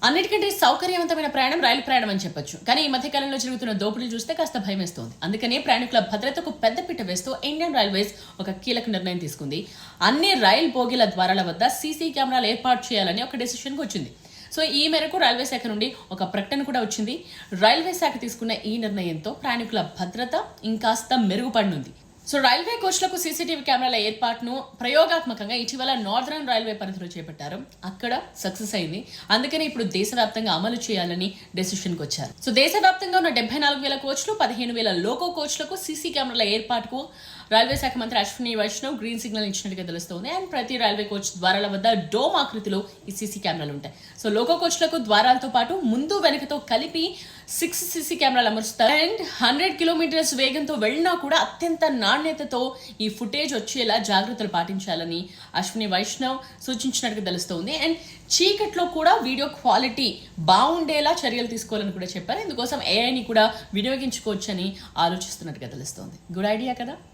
అన్నిటికంటే సౌకర్యవంతమైన ప్రయాణం రైలు ప్రయాణం అని చెప్పొచ్చు. కానీ ఈ మధ్య కాలంలో జరుగుతున్న దోపిడీలు చూస్తే కాస్త భయమేస్తోంది. అందుకనే ప్రయాణికుల భద్రతకు పెద్దపీట వేస్తూ ఇండియన్ రైల్వేస్ ఒక కీలక నిర్ణయం తీసుకుంది. అన్ని రైల్ బోగీల ద్వారాల వద్ద సీసీ కెమెరాలు ఏర్పాటు చేయాలని ఒక డెసిషన్కి వచ్చింది. సో ఈ మేరకు రైల్వే శాఖ నుండి ఒక ప్రకటన కూడా వచ్చింది. రైల్వే శాఖ తీసుకున్న ఈ నిర్ణయంతో ప్రయాణికుల భద్రత ఇంకాస్త మెరుగుపడనుంది. సో రైల్వే కోచ్లకు సీసీటీవీ కెమెరాల ఏర్పాటును ప్రయోగాత్మకంగా ఇటీవల నార్దర్న్ రైల్వే పరిధిలో చేపట్టారు. అక్కడ సక్సెస్ అయింది. అందుకని ఇప్పుడు దేశవ్యాప్తంగా అమలు చేయాలని డెసిషన్కి వచ్చారు. సో దేశవ్యాప్తంగా ఉన్న 74,000 కోచ్లు, 15,000 లోకో కోచ్లకు సీసీ కెమెరాల ఏర్పాటుకు రైల్వే శాఖ మంత్రి అశ్విని వైష్ణవ్ గ్రీన్ సిగ్నల్ ఇచ్చినట్టుగా తెలుస్తోంది. అండ్ ప్రతి రైల్వే కోచ్ ద్వారాల వద్ద డోమ్ ఆకృతిలో ఈ సీసీ కెమెరాలు ఉంటాయి. సో లోకో కోచ్లకు ద్వారాలతో పాటు ముందు వెనుకతో కలిపి 6 సీసీ కెమెరాలు అమరుస్తారు. అండ్ 100 కిలోమీటర్స్ వేగంతో వెళ్ళినా కూడా అత్యంత నాణ్యతతో ఈ ఫుటేజ్ వచ్చేలా జాగ్రత్తలు పాటించాలని అశ్విని వైష్ణవ్ సూచించినట్టుగా తెలుస్తోంది. అండ్ చీకట్లో కూడా వీడియో క్వాలిటీ బాగుండేలా చర్యలు తీసుకోవాలని కూడా చెప్పారు. ఇందుకోసం ఏఐని కూడా వినియోగించుకోవచ్చని ఆలోచిస్తున్నట్టుగా తెలుస్తోంది. గుడ్ ఐడియా కదా.